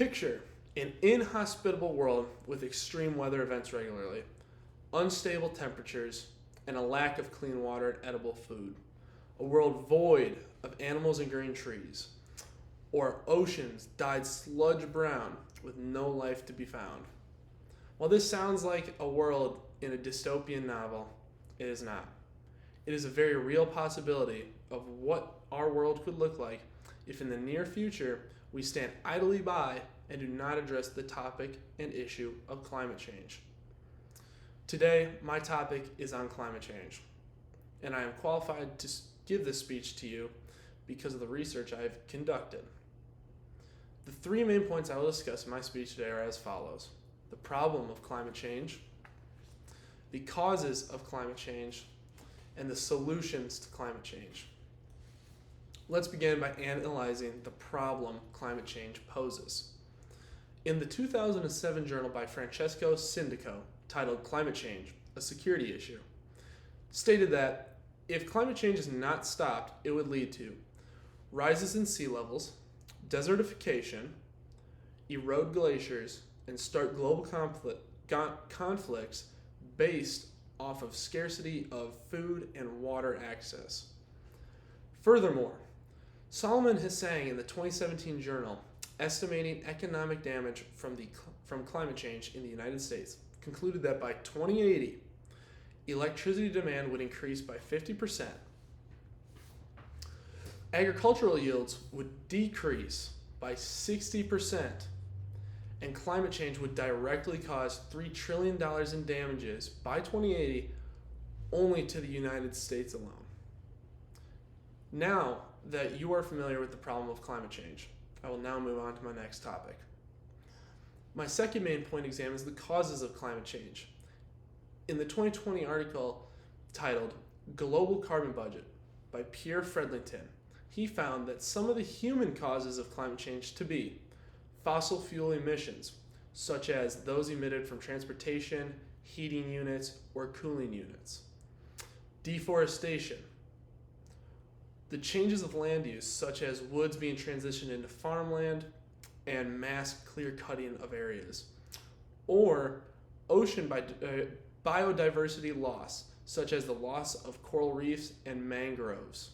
Picture an inhospitable world with extreme weather events regularly, unstable temperatures, and a lack of clean water and edible food. A world void of animals and green trees, or oceans dyed sludge brown with no life to be found. While this sounds like a world in a dystopian novel, it is not. It is a very real possibility of what our world could look like if in the near future we stand idly by and do not address the topic and issue of climate change. Today, my topic is on climate change, and I am qualified to give this speech to you because of the research I have conducted. The three main points I will discuss in my speech today are as follows: the problem of climate change, the causes of climate change, and the solutions to climate change. Let's begin by analyzing the problem climate change poses. In the 2007 journal by Francesco Sindico, titled Climate Change, a Security Issue, stated that if climate change is not stopped, it would lead to rises in sea levels, desertification, erode glaciers, and start global conflicts based off of scarcity of food and water access. Furthermore, Solomon Hussain in the 2017 journal, estimating economic damage from climate change in the United States, concluded that by 2080, electricity demand would increase by 50%, agricultural yields would decrease by 60%, and climate change would directly cause $3 trillion in damages by 2080 only to the United States alone. Now that you are familiar with the problem of climate change, I will now move on to my next topic. My second main point examines the causes of climate change. In the 2020 article titled Global Carbon Budget by Pierre Fredlington, he found that some of the human causes of climate change to be fossil fuel emissions, such as those emitted from transportation, heating units, or cooling units, deforestation, the changes of land use, such as woods being transitioned into farmland, and mass clear cutting of areas, or ocean biodiversity loss, such as the loss of coral reefs and mangroves.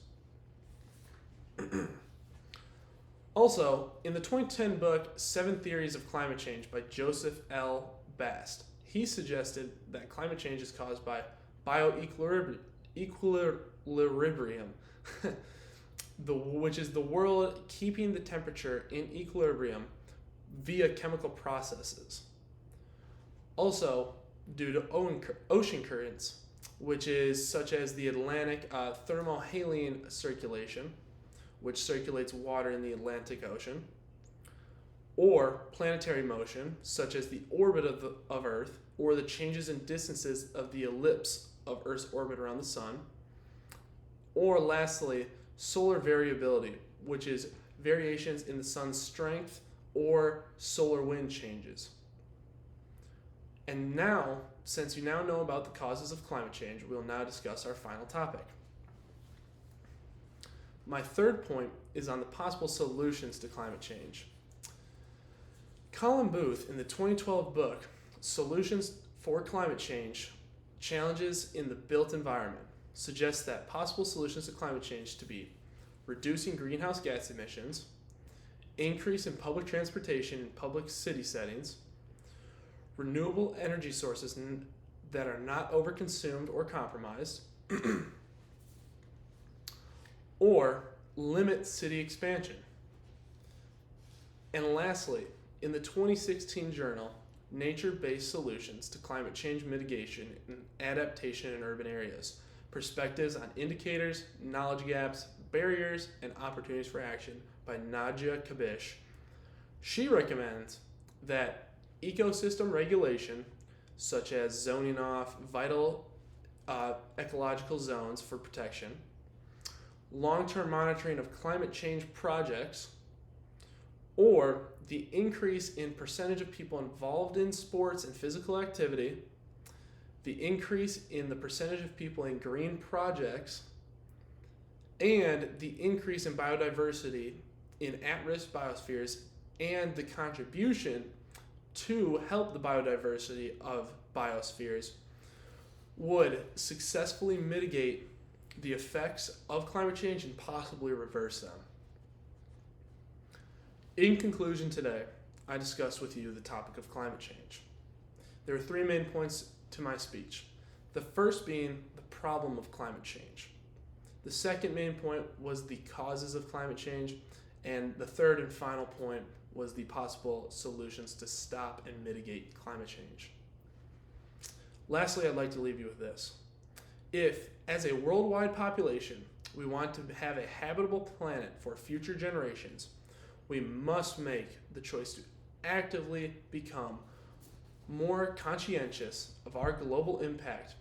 Also, in the 2010 book 7 Theories of Climate Change by Joseph L. Bast, he suggested that climate change is caused by bioequilibrium, which is the world keeping the temperature in equilibrium via chemical processes. Also, due to ocean currents, which is such as the Atlantic thermohaline circulation, which circulates water in the Atlantic Ocean, or planetary motion, such as the orbit of Earth, or the changes in distances of the ellipse of Earth's orbit around the sun, or lastly, solar variability, which is variations in the sun's strength or solar wind changes. And now, since you now know about the causes of climate change, we'll now discuss our final topic. My third point is on the possible solutions to climate change. Colin Booth, in the 2012 book, Solutions for Climate Change, Challenges in the Built Environment, suggests that possible solutions to climate change to be reducing greenhouse gas emissions, increase in public transportation in public city settings, renewable energy sources that are not overconsumed or compromised, or limit city expansion. And lastly, in the 2016 journal, Nature-Based Solutions to Climate Change Mitigation and Adaptation in Urban Areas, Perspectives on Indicators, Knowledge Gaps, Barriers, and Opportunities for Action by Nadia Kabish. She recommends that ecosystem regulation, such as zoning off vital ecological zones for protection, long-term monitoring of climate change projects, or the increase in percentage of people involved in sports and physical activity, the increase in the percentage of people in green projects, and the increase in biodiversity in at-risk biospheres and the contribution to help the biodiversity of biospheres would successfully mitigate the effects of climate change and possibly reverse them. In conclusion today, I discussed with you the topic of climate change. There are three main points to my speech. The first being the problem of climate change. The second main point was the causes of climate change. And the third and final point was the possible solutions to stop and mitigate climate change. Lastly, I'd like to leave you with this. If, as a worldwide population, we want to have a habitable planet for future generations, we must make the choice to actively become more conscientious of our global impact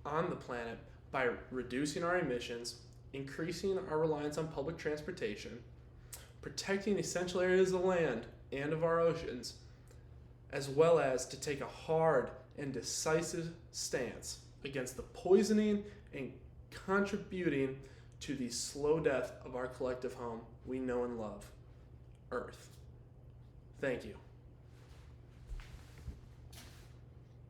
on the planet by reducing our emissions, increasing our reliance on public transportation, protecting essential areas of land and of our oceans, as well as to take a hard and decisive stance against the poisoning and contributing to the slow death of our collective home we know and love, Earth. Thank you.